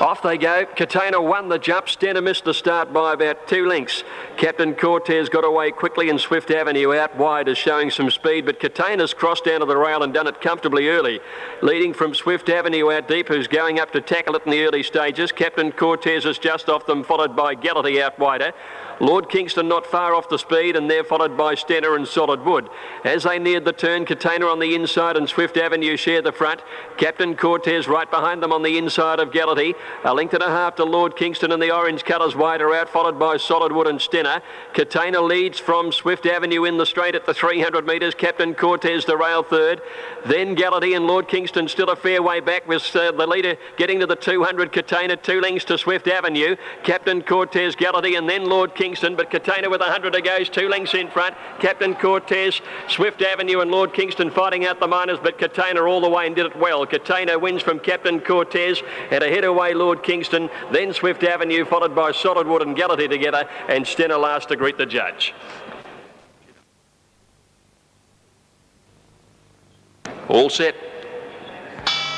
Off they go. Katana won the jump. Stenner missed the start by about 2 lengths. Captain Cortez got away quickly and Swift Avenue out wide is showing some speed, but Katana's crossed down to the rail and done it comfortably early. Leading from Swift Avenue out deep, who's going up to tackle it in the early stages. Captain Cortez is just off them, followed by Gallity out wider. Lord Kingston not far off the speed, and they're followed by Stenner and Solid Wood. As they neared the turn, Katana on the inside and Swift Avenue share the front. Captain Cortez right behind them on the inside of Gallity. A length and a half to Lord Kingston, and the orange colours wider out, followed by Solid Wood and Stenner. Katana leads from Swift Avenue in the straight at the 300 metres. Captain Cortez the rail third. Then Gallity and Lord Kingston still a fair way back with the leader getting to the 200. Katana 2 lengths to Swift Avenue. Captain Cortez, Gallity, and then Lord Kingston, but Katana with 100 to go, 2 lengths in front. Captain Cortez, Swift Avenue and Lord Kingston fighting out the minors, but Katana all the way and did it well. Katana wins from Captain Cortez and ahead away Lord Kingston, then Swift Avenue followed by Solid Wood and Gallity together, and Stenner last to greet the judge. All set.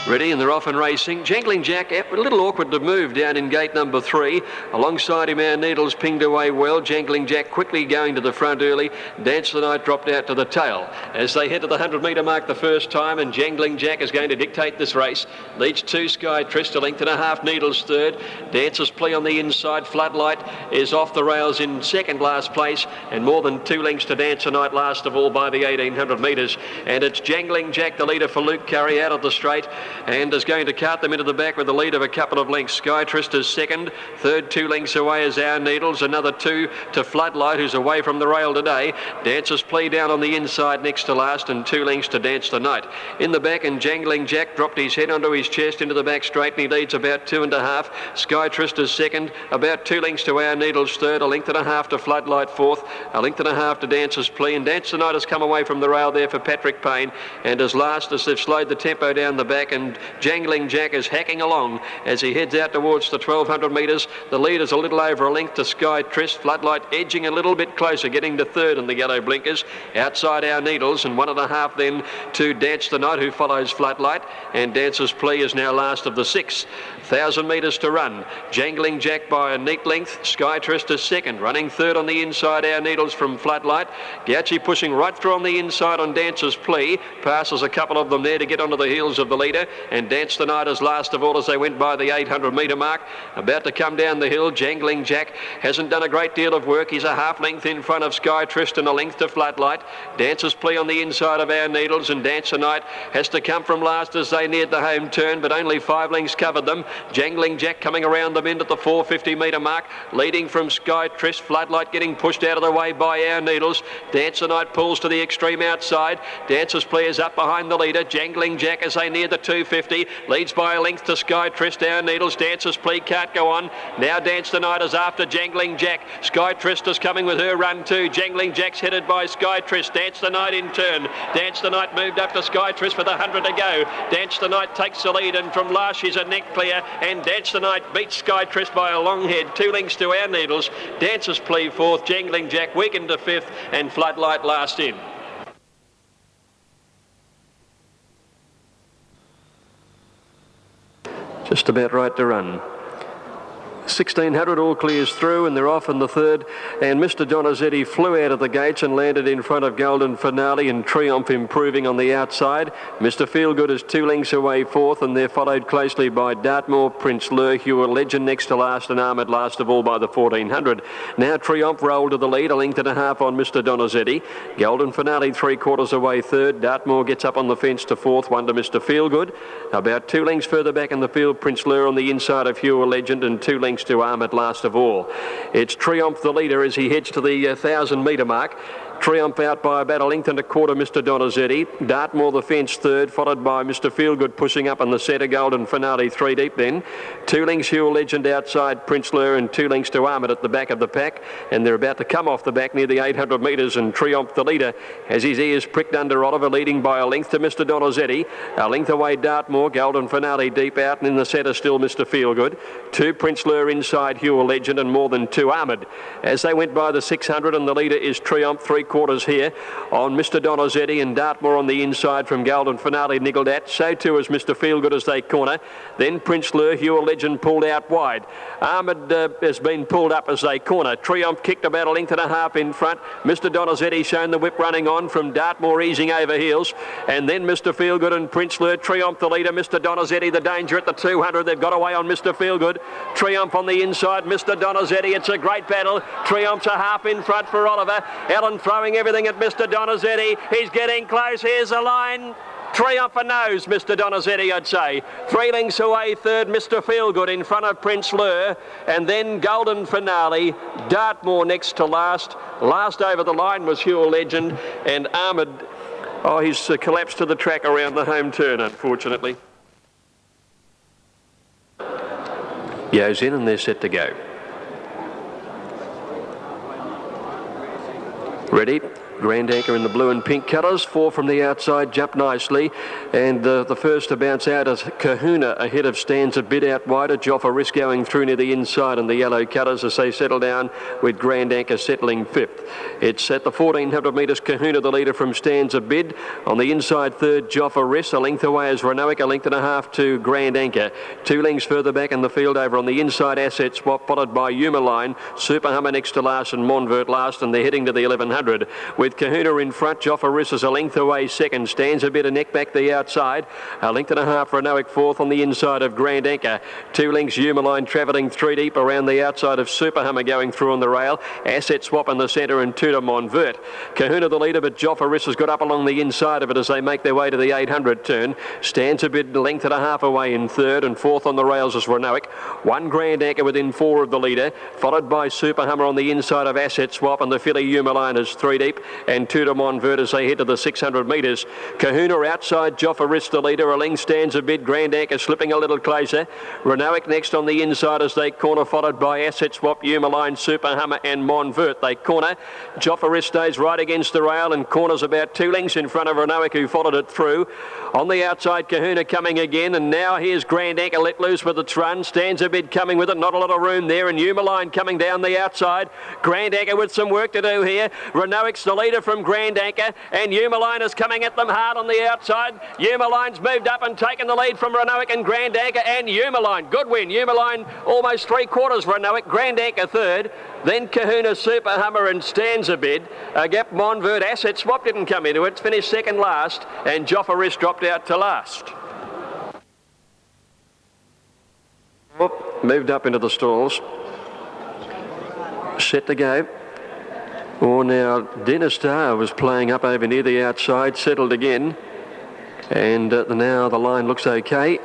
Ready, and they're off and racing. Jangling Jack, a little awkward to move down in gate number 3. Alongside him, our Needles pinged away well. Jangling Jack quickly going to the front early. Dance the Night dropped out to the tail. As they head to the 100-metre mark the first time, and Jangling Jack is going to dictate this race. Leads 2 Sky Trist, a length and a half, Needles third. Dancer's Plea on the inside. Floodlight is off the rails in second last place, and more than 2 lengths to Dance the Night last of all by the 1800 metres. And it's Jangling Jack, the leader for Luke Curry, out of the straight, and is going to cart them into the back with the lead of a couple of lengths. Sky Trist is second. Third, 2 lengths away is Our Needles. Another 2 to Floodlight, who's away from the rail today. Dancer's Plea down on the inside next to last, and 2 lengths to Dance the Night. In the back, and Jangling Jack dropped his head onto his chest into the back straight, and he leads about 2.5. Sky Trist is second. About 2 lengths to Our Needles third. A length and a half to Floodlight fourth. A length and a half to Dancer's Plea. And Dance the Night has come away from the rail there for Patrick Payne, and as last as they've slowed the tempo down the back, and Jangling Jack is hacking along as he heads out towards the 1200 metres. The lead is a little over a length to Sky Trist. Floodlight edging a little bit closer, getting to third in the yellow blinkers. Outside Our Needles, and 1.5 then to Dance the Night, who follows Floodlight. And Dancer's Plea is now last of the 6. 1,000 metres to run. Jangling Jack by a neat length. Sky Trist is second. Running third on the inside, Our Needles from Floodlight. Gauci pushing right through on the inside on Dancer's Plea. Passes a couple of them there to get onto the heels of the leader. And Dance the Night is last of all as they went by the 800 metre mark. About to come down the hill. Jangling Jack hasn't done a great deal of work. He's a half length in front of Sky Trist and a length to Floodlight. Dancer's Plea on the inside of Our Needles, and Dance the Night has to come from last as they neared the home turn, but only 5 lengths covered them. Jangling Jack coming around them in at the 450 metre mark, leading from Sky Trist. Floodlight getting pushed out of the way by Our Needles. Dance the Night pulls to the extreme outside. Dancer's Plea is up behind the leader. Jangling Jack as they near the 250. Leads by a length to Sky Trist. Our Needles, Dancer's Plea can't go on. Now Dance the Night is after Jangling Jack. Sky Trist is coming with her run too. Jangling Jack's headed by Sky Trist. Dance the Night in turn. Dance the Night moved up to Sky Trist with 100 to go. Dance the Night takes the lead, and from last she's a neck clear, and Dance the Night beats Sky Trist by a long head. 2 lengths to Our Needles. Dancer's Plea fourth. Jangling Jack weakened to fifth, and Floodlight last in. Just about right to run. 1600 all clears through, and they're off in the third, and Mr. Donizetti flew out of the gates and landed in front of Golden Finale, and Triumph improving on the outside. Mr. Feelgood is 2 lengths away fourth, and they're followed closely by Dartmoor, Prince Lure, Hewer Legend next to last, and Armoured last of all by the 1400. Now Triumph rolled to the lead, a length and a half on Mr. Donizetti. Golden Finale 3/4 away third. Dartmoor gets up on the fence to fourth, 1 to Mr. Feelgood. About 2 lengths further back in the field, Prince Lure on the inside of Hewer Legend, and 2 lengths to Armoured last of all. It's Triumph the leader as he heads to the 1,000 metre mark. Triumph out by about a length and a quarter, Mr. Donizetti. Dartmoor the fence third, followed by Mr. Feelgood pushing up on the centre. Golden Finale 3 deep then. 2 lengths Hewer Legend outside Prince Lure, and 2 lengths to Armoured at the back of the pack. And they're about to come off the back near the 800 metres, and Triumph the leader has his ears pricked under Oliver, leading by a length to Mr. Donizetti. A length away Dartmoor. Golden Finale deep out, and in the centre still Mr. Feelgood. 2 Prince Lure inside Hewer Legend, and more than 2 Armoured. As they went by the 600, and the leader is Triumph 3/4 3/4 here on Mr. Donizetti, and Dartmoor on the inside from Golden Finale niggled at. So too is Mr. Feelgood as they corner. Then Prince Lure, Hugh Legend pulled out wide. Ahmed has been pulled up as they corner. Triumph kicked about a length and a half in front. Mr. Donizetti shown the whip running on from Dartmoor easing over heels. And then Mr. Feelgood and Prince Lure. Triumph the leader. Mr. Donizetti the danger at the 200. They've got away on Mr. Feelgood. Triumph on the inside. Mr. Donizetti. It's a great battle. Triumph's a half in front for Oliver. Ellen throwing everything at Mr. Donizetti. He's getting close. Here's the line. Triumph a nose, Mr. Donizetti, I'd say. 3 lengths away, third, Mr. Feelgood in front of Prince Lure. And then Golden Finale. Dartmoor next to last. Last over the line was Hugh Legend. And Ahmed, he's collapsed to the track around the home turn, unfortunately. Goes in and they're set to go. Ready. Grand Anchor in the blue and pink colours. 4 from the outside, jump nicely. And the first to bounce out is Kahuna ahead of Stands a bit out wider. Joffa Risk going through near the inside in the yellow colours as they settle down with Grand Anchor settling 5th. It's at the 1400 metres, Kahuna the leader from Stands a bid. On the inside third, Joffa Risk. A length away is Renoic, a length and a half to Grand Anchor. 2 lengths further back in the field over on the inside Asset Swap, followed by Yuma Line. Super Hummer next to last and Monvert last, and they're heading to the 1100 with Kahuna in front. Joffa Riss is a length away second. Stands a bit of neck back the outside. A length and a half for Renoic fourth on the inside of Grand Anchor. 2 lengths Yuma Line travelling 3 deep around the outside of Super Hummer going through on the rail. Asset Swap in the centre and 2 to Monvert. Kahuna the leader, but Joffa Riss has got up along the inside of it as they make their way to the 800 turn. Stands a bit length and a half away in third, and fourth on the rails is Renoic. 1 Grand Anchor within 4 of the leader, followed by Super Hummer on the inside of Asset Swap, and the filly Yuma Line is 3 deep, and 2 to Monvert as they head to the 600 metres. Kahuna outside, Joffa Riss the leader. A length Stands a bit. Grand Anchor slipping a little closer. Renoic next on the inside as they corner, followed by Asset Swap, Yuma Line, Super Hummer and Monvert. They corner. Joffa Riss stays right against the rail and corners about 2 lengths in front of Renoic, who followed it through. On the outside, Kahuna coming again, and now here's Grand Anchor let loose with its run. Stands a bit coming with it, not a lot of room there, and Yuma Line coming down the outside. Grand Anchor with some work to do here. Renoic's the leader from Grand Anchor, and Yuma Line is coming at them hard on the outside. Yuma Line's moved up and taken the lead from Renoic and Grand Anchor and Yuma Line. Good win. Yuma Line almost 3/4 Renoic. Grand Anchor third. Then Kahuna, Super Hummer and Stands a bid. A gap Monvert. Asset Swap didn't come into it. Finished second last, and Joffa Riss dropped out to last. Moved up into the stalls. Set to go. Now Dennis Starr was playing up over near the outside, settled again, and now the line looks okay.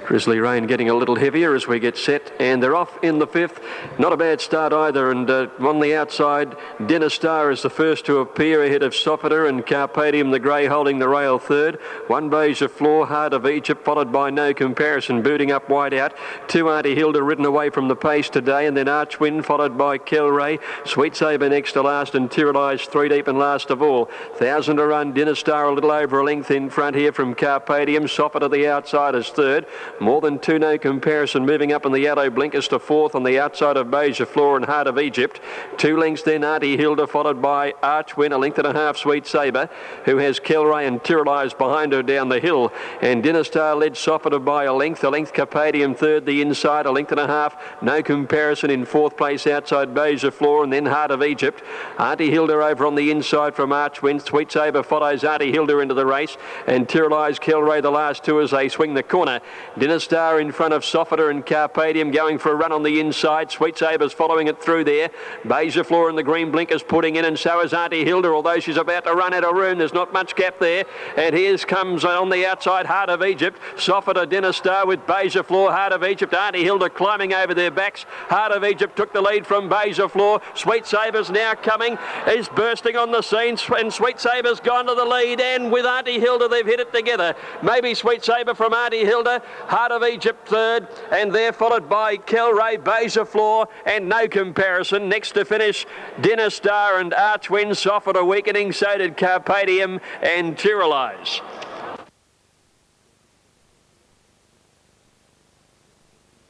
Drizzly rain getting a little heavier as we get set, and they're off in the 5th. Not a bad start either, and on the outside, Dennis Starr is the first to appear ahead of Sofiter and Carpadium the Grey holding the rail third. 1 Beja Floor, Heart of Egypt, followed by No Comparison, booting up wide out. 2 Auntie Hilda ridden away from the pace today, and then Archwind followed by Kelray. Sweet Sabre next to last, and Tyrrelise 3 deep and last of all. 1,000 to run, Dennis Starr a little over a length in front here from Carpadium. Sofiter the outside is third. More than 2 No Comparison moving up in the yellow blinkers to 4th on the outside of Beja Floor and Heart of Egypt. 2 lengths then Auntie Hilda, followed by Archwin, a length and a half Sweet Sabre, who has Kelray and Tyrrelise behind her down the hill. And Dinner Star led Sofiter by a length Carpadium third, the inside, a length and a half. No Comparison in 4th place outside Beja Floor, and then Heart of Egypt. Auntie Hilda over on the inside from Archwin. Sweet Sabre follows Auntie Hilda into the race, and Tyrrelise, Kelray the last 2 as they swing the corner. Dinner Star in front of Sofiter and Carpadium going for a run on the inside. Sweet Sabre's following it through there. Beja Floor and the green blinkers putting in, and so is Auntie Hilda, although she's about to run out of room. There's not much gap there. And here comes on the outside Heart of Egypt. Sofiter, Dinner Star with Beja Floor, Heart of Egypt. Auntie Hilda climbing over their backs. Heart of Egypt took the lead from Beja Floor. Sweet Sabre's now coming, is bursting on the scene, and Sweet Sabre's gone to the lead, and with Auntie Hilda they've hit it together. Maybe Sweet Sabre from Auntie Hilda. Heart of Egypt third, and they're followed by Kelray, Beja Floor and No Comparison. Next to finish, Dinner Star and Archwind. Sofiter weakening, so did Carpadium and Tyrrelise.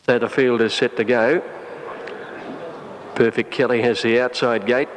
So the field is set to go. Perfect Kelly has the outside gate.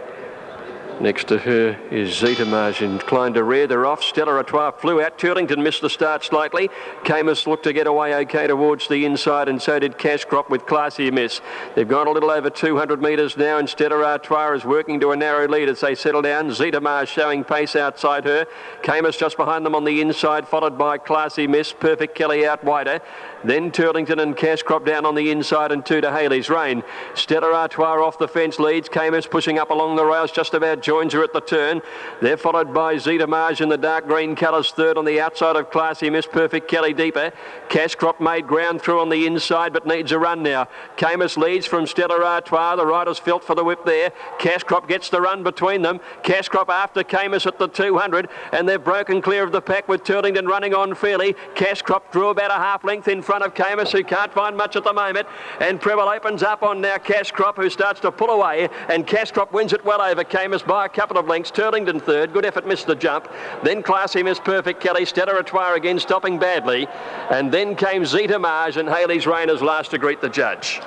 Next to her is Zetamage, inclined to rear. They're off. Stella Artois flew out. Turlington missed the start slightly. Camus looked to get away okay towards the inside, and so did Cash Crop with Classy Miss. They've gone a little over 200 metres now, and Stella Artois is working to a narrow lead as they settle down. Zetamage showing pace outside her. Camus just behind them on the inside, followed by Classy Miss. Perfect Kelly out wider. Then Turlington and Cash Crop down on the inside, and two to Haley's Rain. Stella Artois off the fence leads. Camus pushing up along the rails, just about joins her at the turn. They're followed by Zetamage in the dark green colours, third on the outside of Classy Miss. Perfect Kelly deeper. Cash Crop made ground through on the inside, but needs a run now. Camus leads from Stella Artois. The riders felt for the whip there. Cash Crop gets the run between them. Cash Crop after Camus at the 200, and they've broken clear of the pack with Turlington running on fairly. Cash Crop drew about a half length in front of Camus, who can't find much at the moment, and Preble opens up on now Cash Crop, who starts to pull away, and Cash Crop wins it well over Camus by a couple of lengths. Turlington third, good effort, missed the jump. Then Classy Miss, Perfect Kelly, Stella Artois again stopping badly, and then came Zetamage and Haley's Rain as last to greet the judge.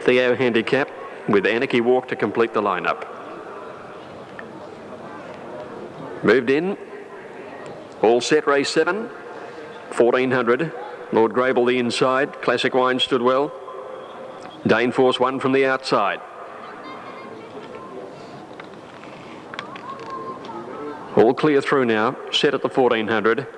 Theo handicap with Anarchy Walk to complete the lineup. Moved in. All set, race 7. 1400. Lord Grable the inside. Classic Wine stood well. Dane Force won from the outside. All clear through now. Set at the 1400.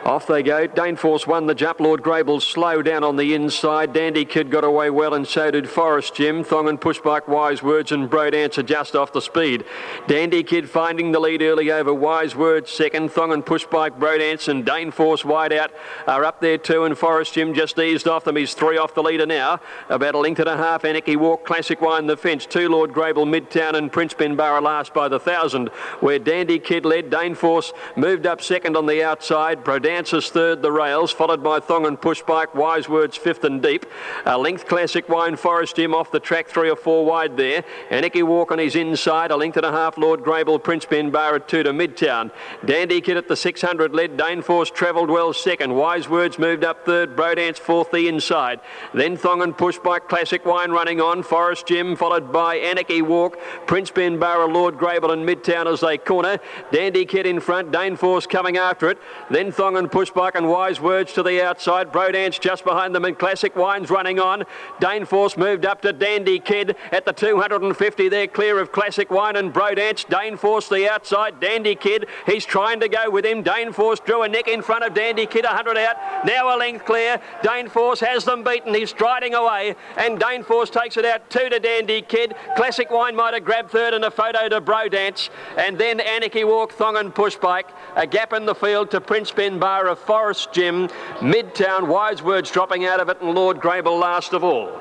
Off they go. Dane Force won the jump. Lord Grable slow down on the inside. Dandy Kid got away well, and so did Forest Jim. Thong and Pushbike, Wise Words and Brodance are just off the speed. Dandy Kid finding the lead early over Wise Words second. Thong and Pushbike, Brodance and Dane Force wide out are up there too, and Forest Jim just eased off them. He's 3 off the leader now. About a length and a half. Anarchy Walk, Classic Wine the fence. 2 Lord Grable, Midtown and Prince Benbarra last by the 1,000, where Dandy Kid led. Dane Force moved up second on the outside. Brodance is third, the rails, followed by Thong and Pushbike, Wise Words fifth and deep. A length Classic Wine, Forest Jim off the track, 3 or 4 wide there. Anarchy Walk on his inside, a length and a half, Lord Grable, Prince Benbarra 2 to Midtown. Dandy Kid at the 600 led. Dane Force travelled well second. Wise Words moved up third. Brodance fourth the inside. Then Thong and Pushbike, Classic Wine running on. Forest Jim followed by Anarchy Walk, Prince Benbarra, Lord Grable and Midtown as they corner. Dandy Kid in front. Dane Force coming after it. Then Thong and Pushbike and Wise Words to the outside. Brodance just behind them, and Classic Wine's running on. Dane Force moved up to Dandy Kid at the 250 there, clear of Classic Wine and Brodance. Dane Force the outside. Dandy Kid, he's trying to go with him. Dane Force drew a neck in front of Dandy Kid, 100 out. Now a length clear. Dane Force has them beaten. He's striding away, and Dane Force takes it out 2 to Dandy Kid. Classic Wine might have grabbed third, and a photo to Brodance, and then Anarchy Walk, Thong and Pushbike. A gap in the field to Prince Benbarra, Forest Jim, Midtown, Wise Words dropping out of it, and Lord Grable last of all.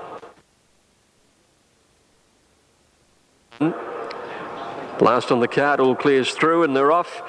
Last on the card, all clears through and they're off.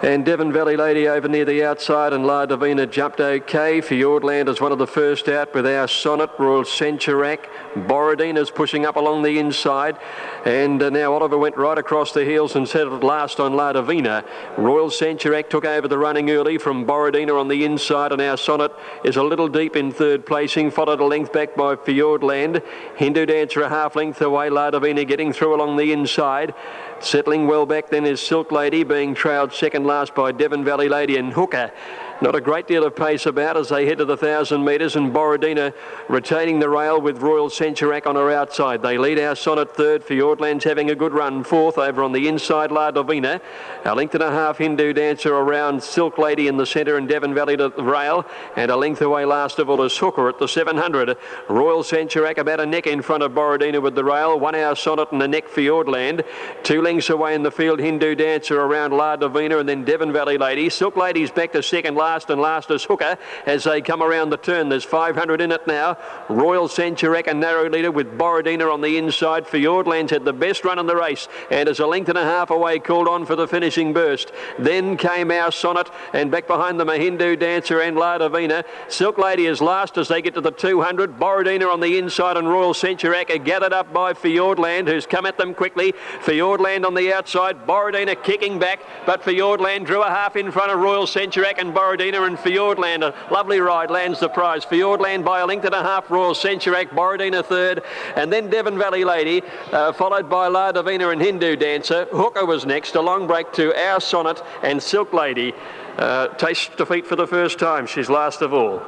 And Devon Valley Lady over near the outside, and La Divina jumped okay. Fjordland is one of the first out with our Sonnet. Royal Centurac, Borodina's pushing up along the inside, and now Oliver went right across the heels and settled last on La Divina. Royal Centurac took over the running early from Borodina on the inside, and our Sonnet is a little deep in third placing, followed a length back by Fjordland. Hindu Dancer a half length away. La Divina getting through along the inside. Settling well back then is Silk Lady, being trailed second last by Devon Valley Lady and Hooker. Not a great deal of pace about as they head to the 1,000 metres, and Borodina retaining the rail with Royal Centurac on her outside. They lead our Sonnet third. Fjordland's having a good run fourth. Over on the inside, La Divina. A length and a half, Hindu Dancer around Silk Lady in the centre, and Devon Valley to the rail. And a length away last of all is Hooker at the 700. Royal Centurac about a neck in front of Borodina with the rail. 1 hour Sonnet and a neck Fjordland. 2 lengths away in the field, Hindu Dancer around La Divina, and then Devon Valley Lady. Silk Lady's back to second last, and last is Hooker as they come around the turn. There's 500 in it now. Royal Centurac a narrow leader with Borodina on the inside. Fjordland's had the best run in the race and is a length and a half away, called on for the finishing burst. Then came our Sonnet, and back behind them a Hindu Dancer and La Divina. Silk Lady is last as they get to the 200. Borodina on the inside, and Royal Centurac are gathered up by Fjordland, who's come at them quickly. Fjordland on the outside. Borodina kicking back, but Fjordland drew a half in front of Royal Centurac, and Borodina Borodina and Fjordland. A lovely ride lands the prize. Fjordland by a length and a half. Royal Centuriac, Borodina third, and then Devon Valley Lady, followed by La Divina and Hindu Dancer. Hooker was next. A long break to Our Sonnet and Silk Lady. Tastes defeat for the first time. She's last of all.